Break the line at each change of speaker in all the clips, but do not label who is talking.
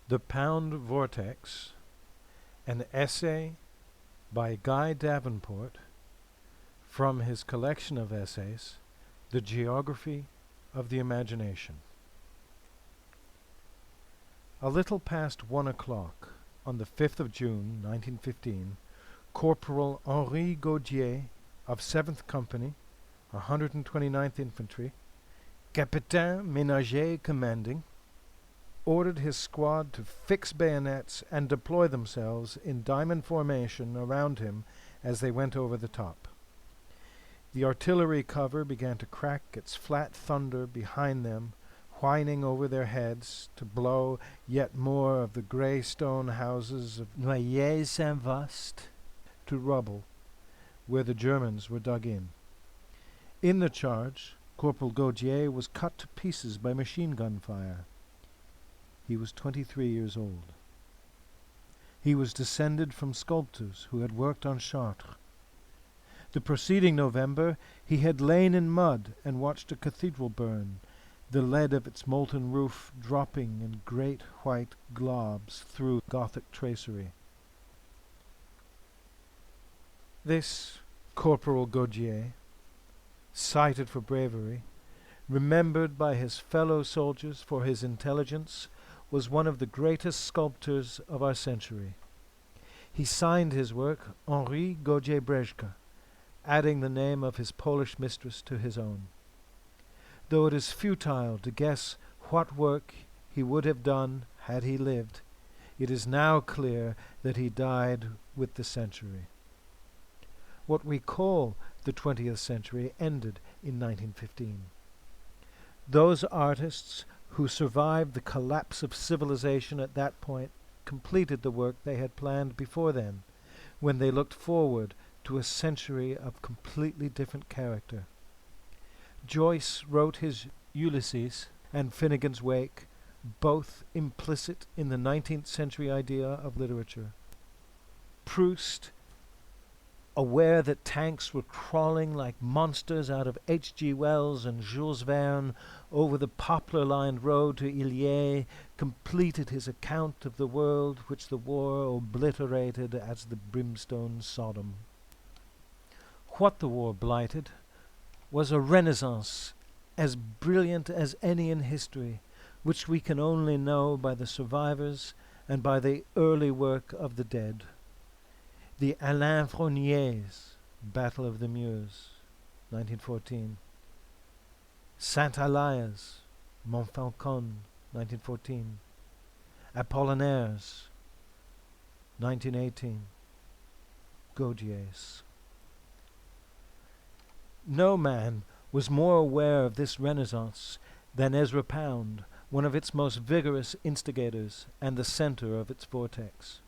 The Pound Vortex, an essay by Guy Davenport from his collection of essays, The Geography of the Imagination. A little past 1 o'clock, on the 5th of June, 1915, Corporal Henri Gaudier of 7th Company, 129th Infantry, Capitaine Ménager commanding, ordered his squad to fix bayonets and deploy themselves in diamond formation around him as they went over the top. The artillery cover began to crack its flat thunder behind them, whining over their heads to blow yet more of the grey stone houses of Noyers-Saint-Vaast to rubble, where the Germans were dug in. In the charge, Corporal Gaudier was cut to pieces by machine-gun fire. He was 23 years old. He was descended from sculptors who had worked on Chartres. The preceding November he had lain in mud and watched a cathedral burn, the lead of its molten roof dropping in great white globs through Gothic tracery. This Corporal Gaudier, cited for bravery, remembered by his fellow soldiers for his intelligence, was one of the greatest sculptors of our century. He signed his work Henri Gaudier-Brzeska, adding the name of his Polish mistress to his own. Though it is futile to guess what work he would have done had he lived, it is now clear that he died with the century. What we call the 20th century ended in 1915. Those artists who survived the collapse of civilization at that point completed the work they had planned before then, when they looked forward to a century of completely different character. Joyce wrote his Ulysses and Finnegan's Wake, both implicit in the 19th century idea of literature. Proust, aware that tanks were crawling like monsters out of H.G. Wells and Jules Verne over the poplar-lined road to Illiers, completed his account of the world which the war obliterated as the brimstone Sodom. What the war blighted was a renaissance as brilliant as any in history, which we can only know by the survivors and by the early work of the dead. The Alain Fourniers, Battle of the Meuse, 1914. Saint-Elias, Montfaucon, 1914. Apollinaires, 1918. Gaudiers. No man was more aware of this renaissance than Ezra Pound, one of its most vigorous instigators and the center of its vortex.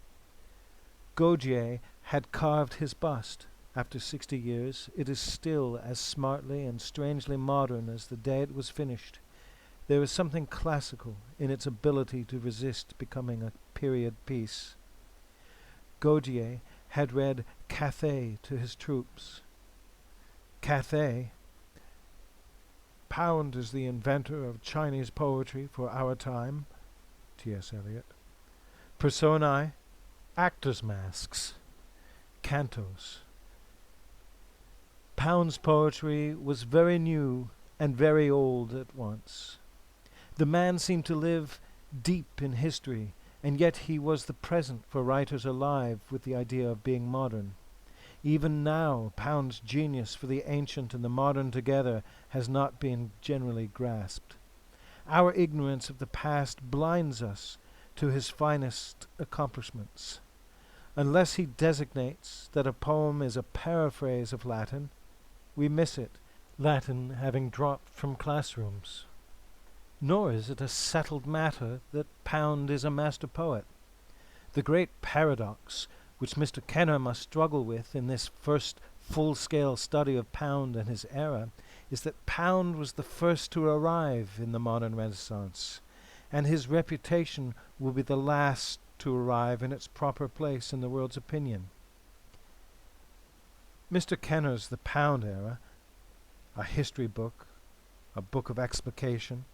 Gaudier had carved his bust. After 60 years, it is still as smartly and strangely modern as the day it was finished. There is something classical in its ability to resist becoming a period piece. Gaudier had read Cathay to his troops. Cathay, Pound is the inventor of Chinese poetry for our time, T.S. Eliot. Personae, actors' masks, cantos. Pound's poetry was very new and very old at once. The man seemed to live deep in history, and yet he was the present for writers alive with the idea of being modern. Even now, Pound's genius for the ancient and the modern together has not been generally grasped. Our ignorance of the past blinds us to his finest accomplishments. Unless he designates that a poem is a paraphrase of Latin, we miss it, Latin having dropped from classrooms. Nor is it a settled matter that Pound is a master poet. The great paradox which Mr. Kenner must struggle with in this first full-scale study of Pound and his era is that Pound was the first to arrive in the modern Renaissance, and his reputation will be the last to arrive in its proper place in the world's opinion. Mr. Kenner's The Pound Era, a history book, a book of explication,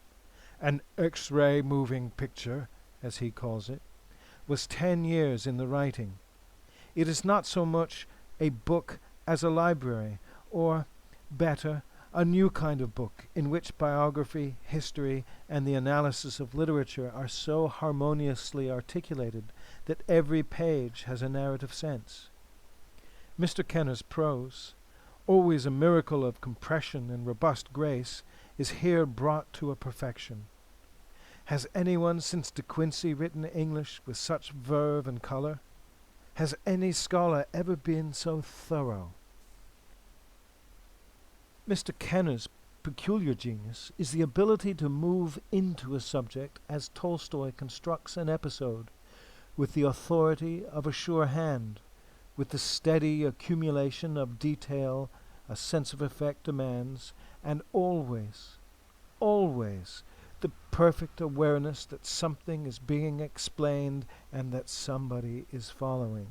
an X-ray moving picture, as he calls it, was 10 years in the writing. It is not so much a book as a library, or, better, a new kind of book in which biography, history, and the analysis of literature are so harmoniously articulated that every page has a narrative sense. Mr. Kenner's prose, always a miracle of compression and robust grace, is here brought to a perfection. Has anyone since De Quincey written English with such verve and colour? Has any scholar ever been so thorough? Mr. Kenner's peculiar genius is the ability to move into a subject as Tolstoy constructs an episode, with the authority of a sure hand, with the steady accumulation of detail a sense of effect demands, and always, always, the perfect awareness that something is being explained and that somebody is following.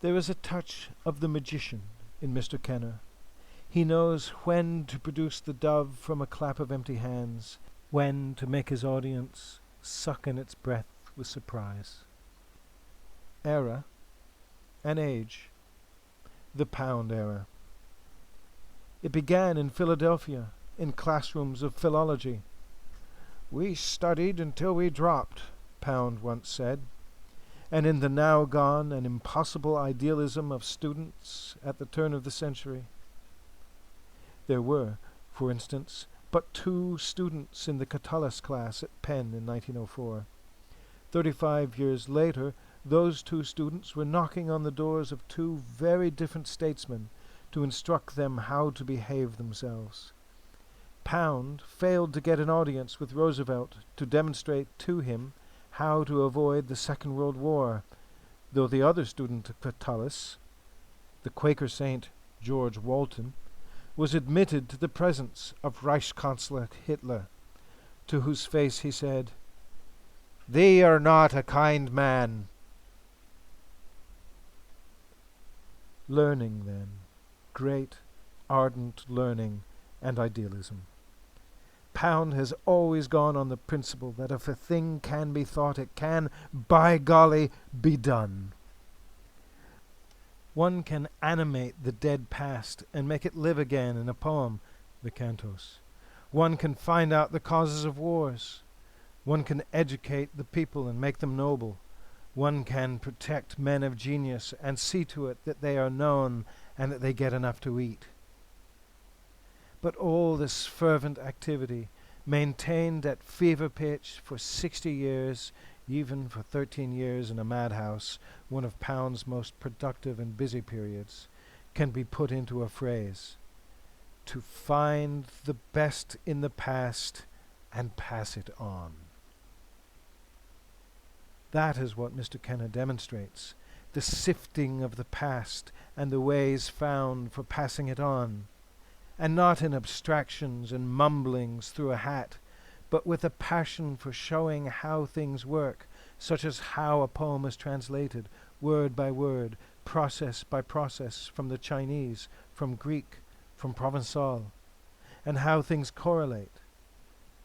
There is a touch of the magician in Mr. Kenner. He knows when to produce the dove from a clap of empty hands, when to make his audience suck in its breath with surprise. Era and age. The Pound Era. It began in Philadelphia, in classrooms of philology. "We studied until we dropped," Pound once said, and in the now gone and impossible idealism of students at the turn of the century. There were, for instance, but 2 students in the Catullus class at Penn in 1904. 35 years later, those 2 students were knocking on the doors of 2 very different statesmen to instruct them how to behave themselves. Pound failed to get an audience with Roosevelt to demonstrate to him how to avoid the Second World War, though the other student of Catullus, the Quaker saint George Walton, was admitted to the presence of Reichskanzler Hitler, to whose face he said, "Thee are not a kind man." Learning, then, great, ardent learning and idealism. Pound has always gone on the principle that if a thing can be thought, it can, by golly, be done. One can animate the dead past and make it live again in a poem, the Cantos. One can find out the causes of wars. One can educate the people and make them noble. One can protect men of genius and see to it that they are known and that they get enough to eat. But all this fervent activity, maintained at fever pitch for 60 years, even for 13 years in a madhouse, one of Pound's most productive and busy periods, can be put into a phrase: to find the best in the past and pass it on. That is what Mr. Kenner demonstrates, the sifting of the past and the ways found for passing it on, and not in abstractions and mumblings through a hat, but with a passion for showing how things work, such as how a poem is translated, word by word, process by process, from the Chinese, from Greek, from Provençal, and how things correlate.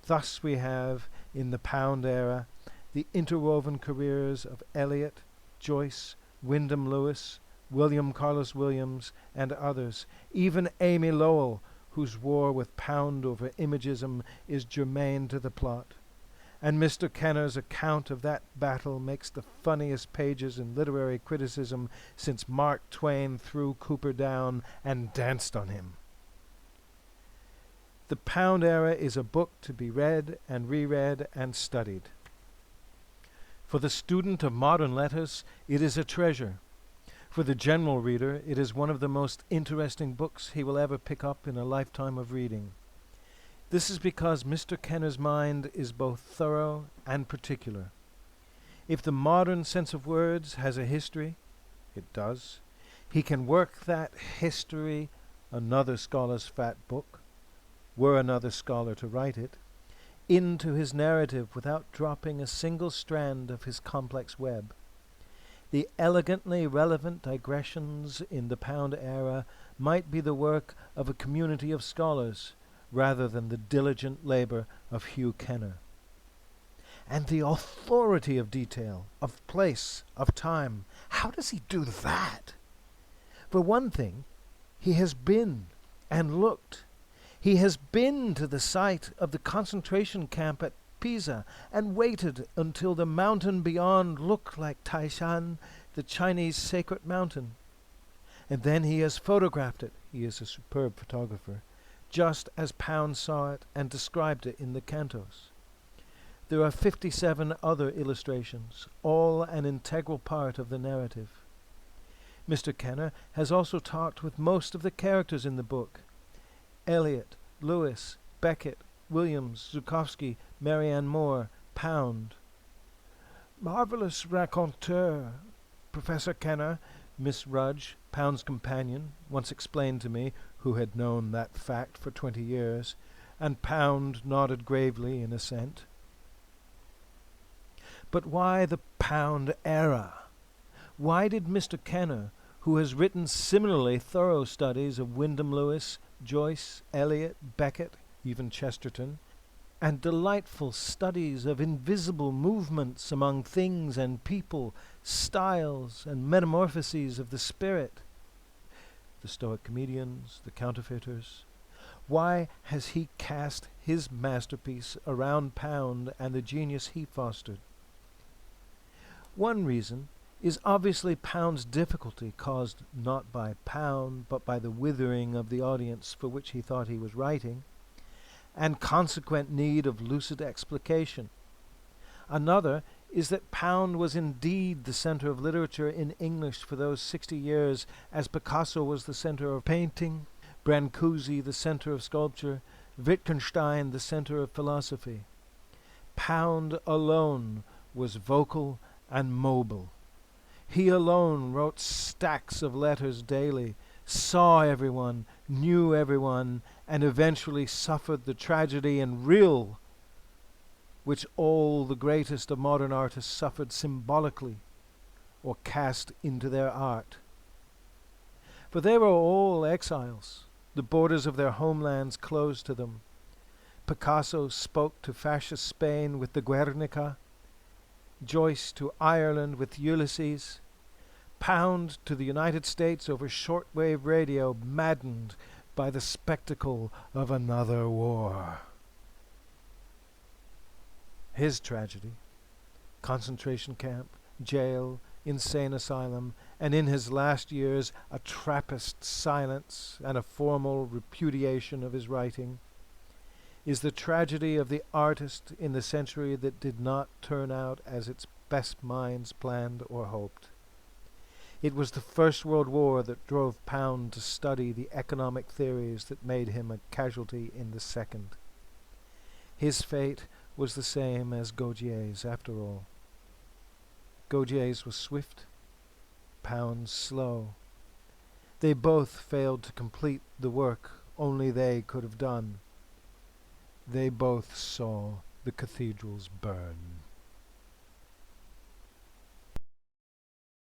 Thus we have, in the Pound Era, the interwoven careers of Eliot, Joyce, Wyndham Lewis, William Carlos Williams, and others, even Amy Lowell, whose war with Pound over imagism is germane to the plot. And Mr. Kenner's account of that battle makes the funniest pages in literary criticism since Mark Twain threw Cooper down and danced on him. The Pound Era is a book to be read and reread and studied. For the student of modern letters, it is a treasure. For the general reader, it is one of the most interesting books he will ever pick up in a lifetime of reading. This is because Mr. Kenner's mind is both thorough and particular. If the modern sense of words has a history, it does, he can work that history, another scholar's fat book, were another scholar to write it, into his narrative without dropping a single strand of his complex web. The elegantly relevant digressions in the Pound Era might be the work of a community of scholars rather than the diligent labor of Hugh Kenner. And the authority of detail, of place, of time. How does he do that? For one thing, he has been and looked. He has been to the site of the concentration camp at Pisa and waited until the mountain beyond looked like Taishan, the Chinese sacred mountain. And then he has photographed it. He is a superb photographer, just as Pound saw it and described it in the cantos. There are 57 other illustrations, all an integral part of the narrative. Mr. Kenner has also talked with most of the characters in the book: Eliot, Lewis, Beckett, Williams, Zukowski, Marianne Moore, Pound. "Marvelous raconteur, Professor Kenner," Miss Rudge, Pound's companion, once explained to me, who had known that fact for 20 years, and Pound nodded gravely in assent. But why the Pound era? Why did Mr. Kenner, who has written similarly thorough studies of Wyndham Lewis, Joyce, Eliot, Beckett, even Chesterton, and delightful studies of invisible movements among things and people, styles and metamorphoses of the spirit, the Stoic comedians, the counterfeiters, why has he cast his masterpiece around Pound and the genius he fostered? One reason is obviously Pound's difficulty, caused not by Pound, but by the withering of the audience for which he thought he was writing, and consequent need of lucid explication. Another is that Pound was indeed the center of literature in English for those 60 years, as Picasso was the center of painting, Brancusi the center of sculpture, Wittgenstein the center of philosophy. Pound alone was vocal and mobile. He alone wrote stacks of letters daily, saw everyone, knew everyone, and eventually suffered the tragedy and real which all the greatest of modern artists suffered symbolically or cast into their art. For they were all exiles, the borders of their homelands closed to them. Picasso spoke to fascist Spain with the Guernica, Joyce to Ireland with Ulysses, Pound to the United States over shortwave radio, maddened by the spectacle of another war. His tragedy, concentration camp, jail, insane asylum, and in his last years a Trappist silence and a formal repudiation of his writing, is the tragedy of the artist in the century that did not turn out as its best minds planned or hoped. It was the First World War that drove Pound to study the economic theories that made him a casualty in the Second. His fate was the same as Gaudier's, after all. Gaudier's was swift, Pound's slow. They both failed to complete the work only they could have done. They both saw the cathedrals burn.